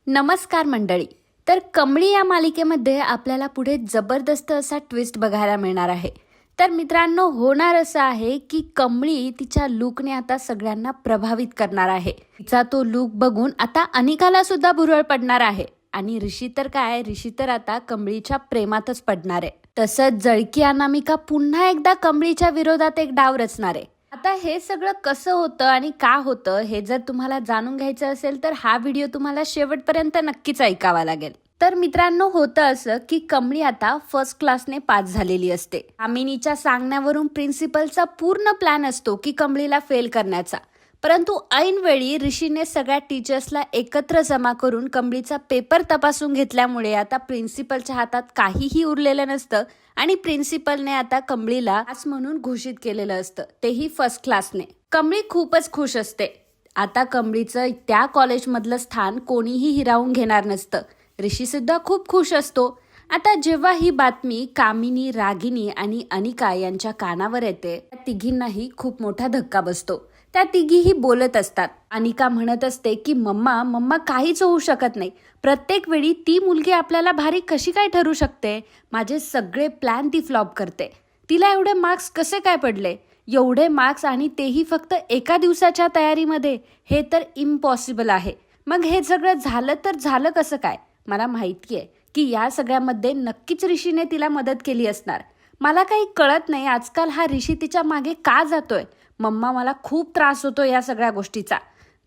नमस्कार मंडळी. तर कमळी या मालिकेमध्ये आपल्याला पुढे जबरदस्त असा ट्विस्ट बघायला मिळणार आहे. तर मित्रांनो, होणार असं आहे की कमळी तिच्या लुकने आता सगळ्यांना प्रभावित करणार आहे. तिचा तो लुक बघून आता अनिकाला सुद्धा भुरळ पडणार आहे आणि ऋषी तर आता कमळीच्या प्रेमातच पडणार आहे. तसंच जळकी अनामिका पुन्हा एकदा कमळीच्या विरोधात एक डाव रचणार आहे. आता हे सगळं कसं होतं आणि का होतं हे जर तुम्हाला जाणून घ्यायचं असेल तर हा व्हिडिओ तुम्हाला शेवटपर्यंत नक्कीच ऐकावा लागेल. तर मित्रांनो, होतं असं की कमळी आता फर्स्ट क्लासने पास झालेली असते. कामिनीच्या सांगण्यावरून प्रिन्सिपलचा पूर्ण प्लॅन असतो की कमळीला फेल करण्याचा. परंतु ऐनवेळी ऋषीने सगळ्या टीचर्सला एकत्र जमा करून कमळीचा पेपर तपासून घेतल्यामुळे आता प्रिन्सिपलच्या हातात काहीही उरलेलं नसतं आणि प्रिन्सिपलने आता कमळीला पास म्हणून घोषित केलेलं असतं, तेही फर्स्ट क्लासने. कमळी खूपच खुश असते. आता कमळीचं त्या कॉलेजमधलं स्थान कोणीही हिरावून घेणार नसतं. ऋषी सुद्धा खूप खुश असतो. आता जेव्हा ही बातमी कामिनी, रागिनी आणि अनिका यांच्या कानावर येते, त्या तिघींनाही खूप मोठा धक्का बसतो. त्या तिघीही बोलत असतात. अनिका म्हणत असते की मम्मा काहीच होऊ शकत नाही. प्रत्येक वेळी ती मुलगी आपल्याला भारी कशी काय ठरू शकते? माझे सगळे प्लॅन ती फ्लॉप करते. तिला एवढे मार्क्स कसे काय पडले? एवढे मार्क्स आणि तेही फक्त एका दिवसाच्या तयारीमध्ये, हे तर इम्पॉसिबल आहे. मग हे सगळं झालं तर झालं कसं काय? मला माहिती आहे की या सगळ्यामध्ये नक्कीच ऋषीने तिला मदत केली असणार. मला काही कळत नाही आजकाल हा ऋषी तिच्या मागे का जातोय. मम्मा, मला खूप त्रास होतो या सगळ्या गोष्टीचा.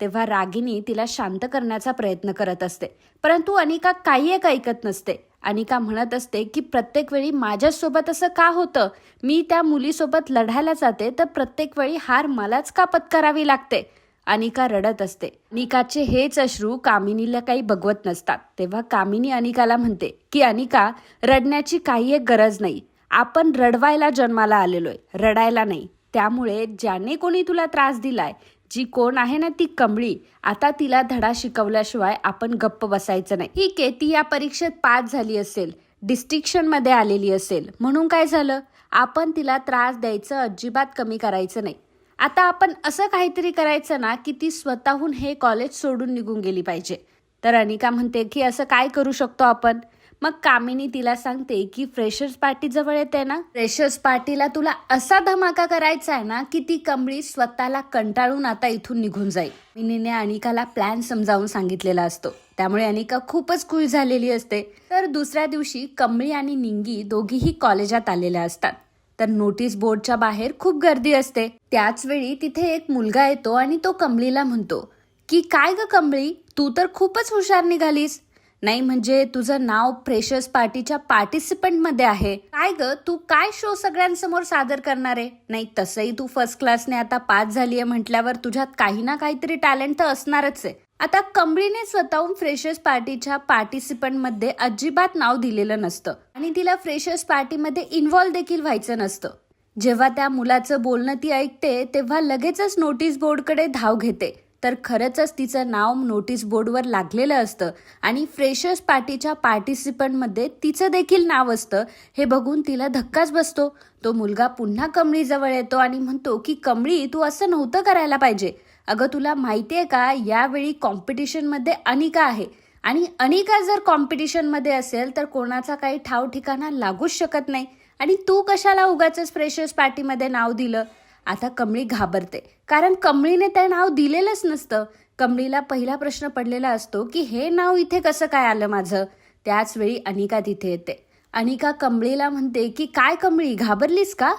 तेव्हा रागिनी तिला शांत करण्याचा प्रयत्न करत असते, परंतु अनिका काही एक ऐकत नसते. अनिका म्हणत असते की प्रत्येक वेळी माझ्यासोबत असं का होतं? मी त्या मुलीसोबत लढायला जाते तर प्रत्येक वेळी हार मलाच का पत्करावी लागते? अनिका रडत असते. अनिकाचे हेच अश्रू कामिनीला काही बघवत नसतात. तेव्हा कामिनी अनिकाला म्हणते की अनिका, रडण्याची काही एक गरज नाही. आपण रडवायला जन्माला आलेलोय, रडायला नाही. त्यामुळे ज्याने कोणी तुला त्रास दिलाय, जी कोण आहे ना ती कमळी, आता तिला धडा शिकवल्याशिवाय आपण गप्प बसायचं नाही. ठीक आहे, ती या परीक्षेत पास झाली असेल, डिस्टिंक्शन मध्ये आलेली असेल, म्हणून काय झालं? आपण तिला त्रास द्यायचं अजिबात कमी करायचं नाही. आता आपण असं काहीतरी करायचं ना की ती स्वतःहून हे कॉलेज सोडून निघून गेली पाहिजे. तर अनिका म्हणते की असं काय करू शकतो आपण? मग कामिनी तिला सांगते की फ्रेशर्स पार्टी जवळ येते ना, फ्रेशर्स पार्टीला तुला असा धमाका करायचा आहे ना की ती कमळी स्वतःला कंटाळून आता इथून निघून जाईल. कामिनीने अनिकाला प्लॅन समजावून सांगितलेला असतो, त्यामुळे अनिका खूपच खुश झालेली असते. तर दुसऱ्या दिवशी कमळी आणि निंगी दोघीही कॉलेजात आलेल्या असतात. तर नोटीस बोर्डच्या बाहेर खूप गर्दी असते. त्याच वेळी तिथे एक मुलगा येतो आणि तो कमळीला म्हणतो की काय ग कमळी, तू तर खूपच हुशार निघालीस. नाही म्हणजे तुझं नाव फ्रेशर्स पार्टीच्या पार्टिसिपंट मध्ये आहे. काय ग, तू काय शो सगळ्यांसमोर सादर करणार आहे? नाही, तसंही तू फर्स्ट क्लासने आता पास झालीये म्हटल्यावर तुझ्यात काही ना काहीतरी टॅलेंट तर असणारच आहे. आता कमळीने स्वतःहून फ्रेशर्स पार्टीच्या पार्टिसिपंट मध्ये अजिबात नाव दिलेलं नसतं आणि तिला फ्रेशर्स पार्टीमध्ये इन्व्हॉल्व देखील व्हायचं नसतं. जेव्हा त्या मुलाचं बोलणं ती ऐकते तेव्हा लगेचच नोटीस बोर्डकडे धाव घेते. तर खरंच तिचं नाव नोटीस बोर्डवर लागलेलं असतं आणि फ्रेशर्स पार्टीच्या पार्टिसिपंटमध्ये तिचं देखील नाव असतं. हे बघून तिला धक्काच बसतो. तो मुलगा पुन्हा कमळीजवळ येतो आणि म्हणतो की कमळी, तू असं नव्हतं करायला पाहिजे. अगं, तुला माहितीये का, यावेळी कॉम्पिटिशनमध्ये अनिका आहे आणि अनिका जर कॉम्पिटिशनमध्ये असेल तर कोणाचा काही ठाव ठिकाणा लागूच शकत नाही आणि तू कशाला उगाचच फ्रेशर्स पार्टीमध्ये नाव दिलं? आता कमळी घाबरते, कारण कमळीने ते नाव दिलेलंच नसतं. कमळीला पहिला प्रश्न पडलेला असतो की हे नाव इथे कसं काय आलं माझं? त्याच वेळी अनिका तिथे येते. अनिका कमळीला म्हणते की काय कमळी, घाबरलीस का?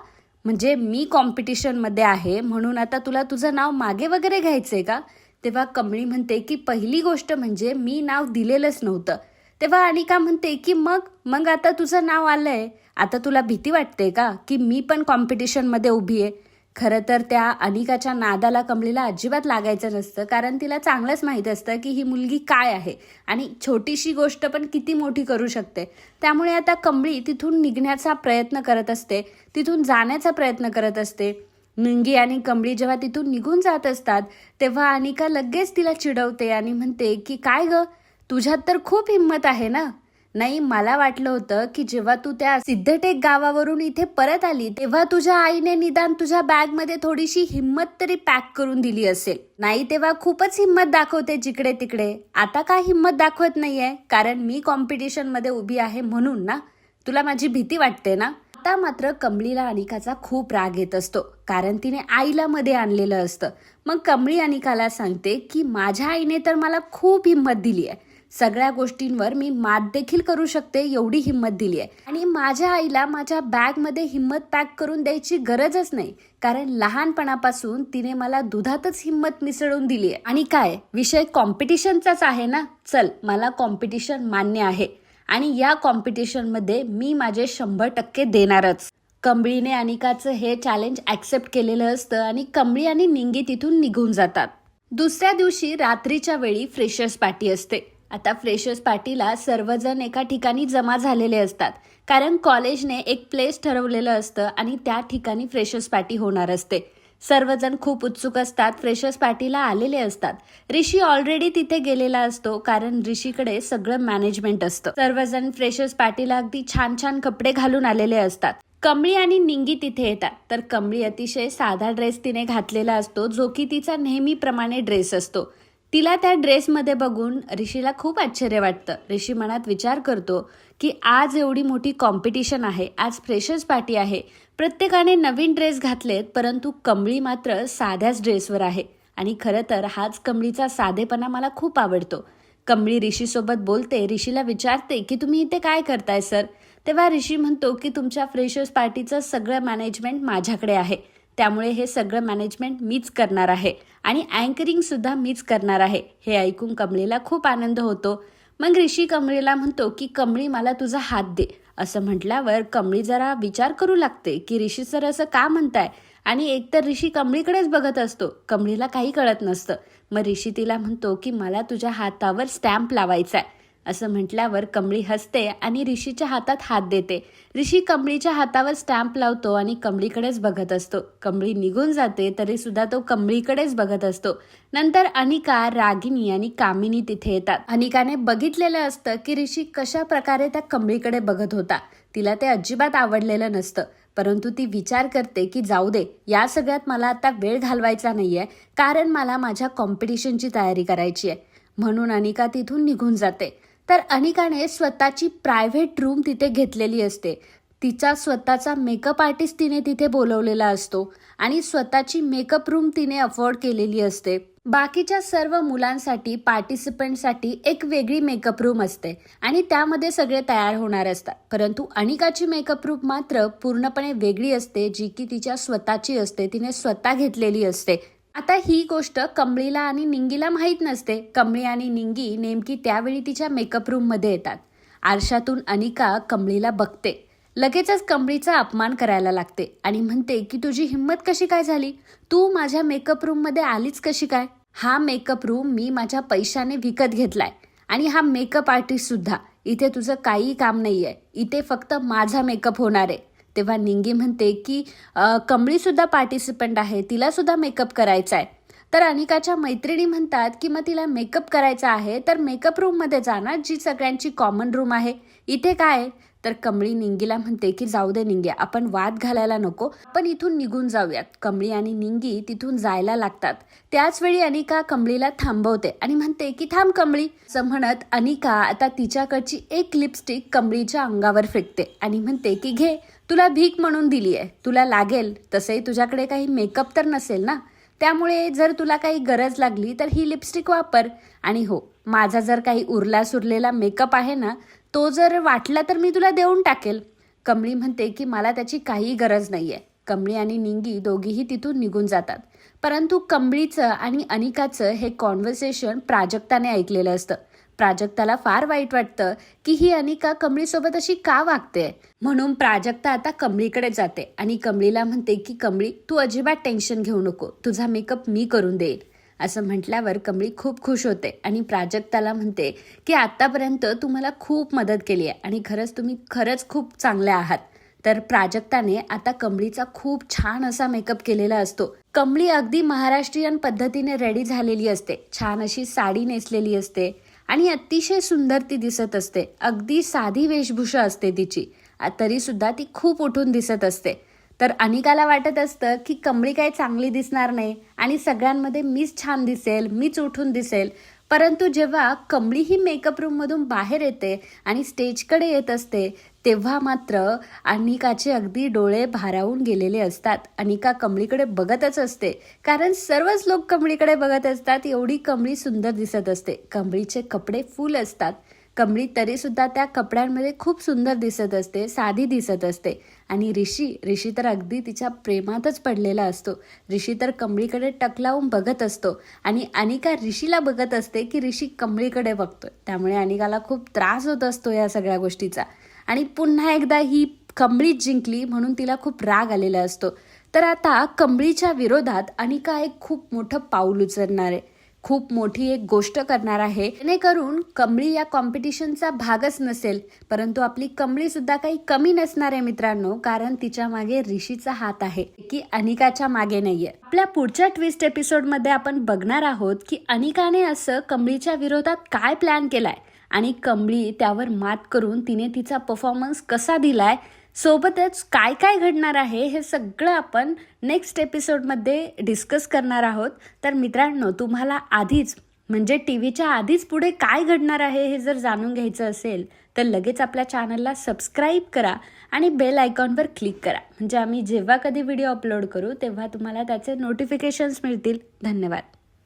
म्हणजे मी कॉम्पिटिशनमध्ये आहे म्हणून आता तुला तुझं नाव मागे वगैरे घ्यायचंय का? तेव्हा कमळी म्हणते की पहिली गोष्ट म्हणजे मी नाव दिलेलंच नव्हतं. तेव्हा अनिका म्हणते की मग आता तुझं नाव आलंय, आता तुला भीती वाटते का की मी पण कॉम्पिटिशनमध्ये उभी आहे? खरं तर त्या अनिकाच्या नादाला कमळीला अजिबात लागायचं नसतं, कारण तिला चांगलंच माहीत असतं की ही मुलगी काय आहे आणि छोटीशी गोष्ट पण किती मोठी करू शकते. त्यामुळे आता कमळी तिथून निघण्याचा प्रयत्न करत असते, तिथून जाण्याचा प्रयत्न करत असते. निंगी आणि कमळी जेव्हा तिथून निघून जात असतात तेव्हा अनिका लगेच तिला चिडवते आणि म्हणते की काय ग, तुझ्यात तर खूप हिंमत आहे ना. नाही, मला वाटलं होतं की जेव्हा तू त्या सिद्धटेक गावावरून इथे परत आली तेव्हा तुझ्या आईने निदान तुझ्या बॅग मध्ये थोडीशी हिम्मत तरी पॅक करून दिली असेल. नाही, तेव्हा खूपच हिम्मत दाखवते जिकडे तिकडे. आता काय हिम्मत दाखवत नाहीये? कारण मी कॉम्पिटिशन मध्ये उभी आहे म्हणून ना? तुला माझी भीती वाटते ना? आता मात्र कमळीला अनिकाचा खूप राग येत असतो, कारण तिने आईला मध्ये आणलेलं असतं. मग कमळी अनिकाला सांगते की माझ्या आईने तर मला खूप हिम्मत दिली आहे, सगळ्या गोष्टींवर मी मात देखील करू शकते एवढी हिम्मत दिली आहे. आणि माझ्या आईला माझ्या बॅग मध्ये हिम्मत पॅक करून द्यायची गरजच नाही, कारण लहानपणापासून तिने मला दुधातच हिम्मत मिसळून दिली आहे. आणि काय, विषय कॉम्पिटिशनचाच आहे ना? चल, मला कॉम्पिटिशन मान्य आहे आणि या कॉम्पिटिशनमध्ये मी माझे 100% देणारच. कमळीने अनिकाचं हे चॅलेंज ऍक्सेप्ट केलेलं असतं आणि कमळी आणि निंगी तिथून निघून जातात. दुसऱ्या दिवशी रात्रीच्या वेळी फ्रेशर्स पार्टी असते. आता फ्रेशर्स पार्टीला सर्वजण एका ठिकाणी जमा झालेले असतात, कारण कॉलेजने एक प्लेस ठरवलेलं असतं आणि त्या ठिकाणी फ्रेशर्स पार्टी होणार असते. सर्वजण खूप उत्सुक असतात, फ्रेशर्स पार्टीला आलेले असतात. ऋषी ऑलरेडी तिथे गेलेला असतो, कारण ऋषीकडे सगळं मॅनेजमेंट असतं. सर्वजण फ्रेशर्स पार्टीला अगदी छान छान कपडे घालून आलेले असतात. कमळी आणि निंगी तिथे येतात. तर कमळी अतिशय साधा ड्रेस तिने घातलेला असतो, जो की तिचा नेहमीप्रमाणे ड्रेस असतो. तिला त्या ड्रेसमध्ये बघून ऋषीला खूप आश्चर्य वाटतं. ऋषी मनात विचार करतो की आज एवढी मोठी कॉम्पिटिशन आहे, आज फ्रेशर्स पार्टी आहे, प्रत्येकाने नवीन ड्रेस घातलेत, परंतु कमळी मात्र साध्याच ड्रेसवर आहे. आणि खरं तर हाच कमळीचा साधेपणा मला खूप आवडतो. कमळी ऋषीसोबत बोलते, ऋषीला विचारते की तुम्ही इथे काय करताय सर? तेव्हा ऋषी म्हणतो की तुमच्या फ्रेशर्स पार्टीचं सगळं मॅनेजमेंट माझ्याकडे आहे, त्यामुळे हे सगळं मॅनेजमेंट मीच करणार आहे आणि अँकरिंग सुद्धा मीच करणार आहे. हे ऐकून कमळीला खूप आनंद होतो. मग ऋषी कमळीला म्हणतो की कमळी, मला तुझा हात दे. असं म्हटल्यावर कमळी जरा विचार करू लागते की ऋषी सर असं का म्हणताय, आणि एकतर ऋषी कमळीकडेच बघत असतो. कमळीला काही कळत नसतं. मग ऋषी तिला म्हणतो की मला तुझ्या हातावर स्टॅम्प लावायचा आहे. असं म्हटल्यावर कमळी हसते आणि ऋषीच्या हातात हात देते. ऋषी कमळीच्या हातावर स्टॅम्प लावतो आणि कमळीकडेच बघत असतो. कमळी निघून जाते तरी सुद्धा तो कमळीकडेच बघत असतो. नंतर अनिका, रागिनी आणि कामिनी तिथे येतात. अनिकाने बघितलेलं असतं की ऋषी कशा प्रकारे त्या कमळीकडे बघत होता. तिला ते अजिबात आवडलेलं नसतं, परंतु ती विचार करते की जाऊ दे, या सगळ्यात मला आता वेळ घालवायचा नाहीये, कारण मला माझ्या कॉम्पिटिशनची तयारी करायची आहे. म्हणून अनिका तिथून निघून जाते. तर अनिकाने स्वतःची प्रायव्हेट रूम तिथे घेतलेली असते. तिचा स्वतःचा मेकअप आर्टिस्ट तिने तिथे बोलवलेला असतो आणि स्वतःची मेकअप रूम तिने अफोर्ड केलेली असते. बाकीच्या सर्व मुलांसाठी, पार्टिसिपंटसाठी एक वेगळी मेकअप रूम असते आणि त्यामध्ये सगळे तयार होणार असतात. परंतु अनिकाची मेकअप रूम मात्र पूर्णपणे वेगळी असते, जी की तिच्या स्वतःची असते, तिने स्वतः घेतलेली असते. आता ही गोष्ट कमळीला आणि निंगीला माहीत नसते. कमळी आणि निंगी नेमकी त्यावेळी तिच्या मेकअप रूम मध्ये येतात. आरशातून अनिका कमळीला बघते. लगेचच कमळीचा अपमान करायला लागते आणि म्हणते की तुझी हिम्मत कशी काय झाली? तू माझ्या मेकअप रूम मध्ये आलीच कशी काय? हा मेकअप रूम मी माझ्या पैशाने विकत घेतलाय आणि हा मेकअप आर्टिस्ट सुद्धा. इथे तुझं काही काम नाहीये, इथे फक्त माझा मेकअप होणार आहे. तेव्हा निंगी म्हणते की कमळी सुद्धा पार्टिसिपंट आहे, तिला सुद्धा मेकअप करायचा आहे. तर अनिकाच्या मैत्रिणी म्हणतात की मग तिला मेकअप करायचा आहे तर मेकअप रूम मध्ये जाणार, जी सगळ्यांची कॉमन रूम आहे. इथे काय? तर कमळी निंगीला म्हणते की जाऊ दे निंगी, आपण वाद घालायला नको, आपण इथून निघून जाऊयात. कमळी आणि निंगी तिथून जायला लागतात. त्याच वेळी अनिका कमळीला थांबवते आणि म्हणते की थांब कमळी. असं म्हणत अनिका आता तिच्याकडची एक लिपस्टिक कमळीच्या अंगावर फेकते आणि म्हणते की घे, तुला भीक म्हणून दिली आहे, तुला लागेल. तसंही तुझ्याकडे काही मेकअप तर नसेल ना, त्यामुळे जर तुला काही गरज लागली तर ही लिपस्टिक वापर. आणि हो, माझा जर काही उरला सुरलेला मेकअप आहे ना, तो जर वाटला तर मी तुला देऊन टाकेल. कमळी म्हणते की मला त्याची काही गरज नाहीये. कमळी आणि निंगी दोघीही तिथून निघून जातात. परंतु कमळीचं आणि अनिकाचं हे कॉन्व्हर्सेशन प्राजक्ताने ऐकलेलं असतं. प्राजक्ताला फार वाईट वाटतं की ही अनिका कमळीसोबत अशी का वागते. म्हणून प्राजक्ता आता कमळीकडे जाते आणि कमळीला म्हणते की कमळी, तू अजिबात टेन्शन घेऊ नको, तुझा मेकअप मी करून देईन. असं म्हटल्यावर कमळी खूप खुश होते आणि प्राजक्ताला म्हणते की आतापर्यंत तू मला खूप मदत केली आहे आणि तुम्ही खरंच खूप चांगल्या आहात. तर प्राजक्ताने आता कमळीचा खूप छान असा मेकअप केलेला असतो. कमळी अगदी महाराष्ट्रीयन पद्धतीने रेडी झालेली असते. छान अशी साडी नेसलेली असते आणि अतिशय सुंदर ती दिसत असते. अगदी साधी वेशभूषा असते तिची, तरीसुद्धा ती खूप उठून दिसत असते. तर अनिकाला वाटत असतं की कमळी काही चांगली दिसणार नाही आणि सगळ्यांमध्ये मीच छान दिसेल, मीच उठून दिसेल. परंतु जेव्हा कमळी ही मेकअप रूममधून बाहेर येते आणि स्टेजकडे येत असते, तेव्हा मात्र अनिकाचे अगदी डोळे भारावून गेलेले असतात. अनिका कमळीकडे बघतच असते, कारण सर्वच लोक कमळीकडे बघत असतात. एवढी कमळी सुंदर दिसत असते. कमळीचे कपडे फुल असतात. कमळी तरीसुद्धा त्या कपड्यांमध्ये खूप सुंदर दिसत असते, साधी दिसत असते. आणि ऋषी तर अगदी तिच्या प्रेमातच पडलेला असतो. ऋषी तर कमळीकडे टक लावून बघत असतो आणि अनिका ऋषीला बघत असते की ऋषी कमळीकडे बघतोय. त्यामुळे अनिकाला खूप त्रास होत असतो या सगळ्या गोष्टीचा. आणि पुन्हा एकदा ही कमळीच जिंकली म्हणून तिला खूप राग आलेला असतो. तर आता कमळीच्या विरोधात अनिका एक खूप मोठं पाऊल उचलणार आहे, खूप मोठी एक गोष्ट करणार आहे, जेणेकरून कमळी या कॉम्पिटिशनचा भागच नसेल. परंतु आपली कमळी सुद्धा काही कमी नसणार आहे मित्रांनो, कारण तिच्या मागे ऋषीचा हात आहे की अनिकाच्या मागे नाहीये. आपल्या पुढच्या ट्विस्ट एपिसोडमध्ये आपण बघणार आहोत की अनिकाने असं कमळीच्या विरोधात काय प्लॅन केलाय आणि कमळी त्यावर मात करून तिने तिचा परफॉर्मन्स कसा दिलाय, सोबतच काय काय घडणार आहे हे सगळं आपण नेक्स्ट एपिसोडमध्ये डिस्कस करणार आहोत. तर मित्रांनो, तुम्हाला आधीच म्हणजे टीव्हीच्या आधीच पुढे काय घडणार आहे हे जर जाणून घ्यायचं असेल तर लगेच आपल्या चॅनलला सबस्क्राईब करा आणि बेल आयकॉनवर क्लिक करा, म्हणजे आम्ही जेव्हा कधी व्हिडिओ अपलोड करू तेव्हा तुम्हाला त्याचे नोटिफिकेशन्स मिळतील. धन्यवाद.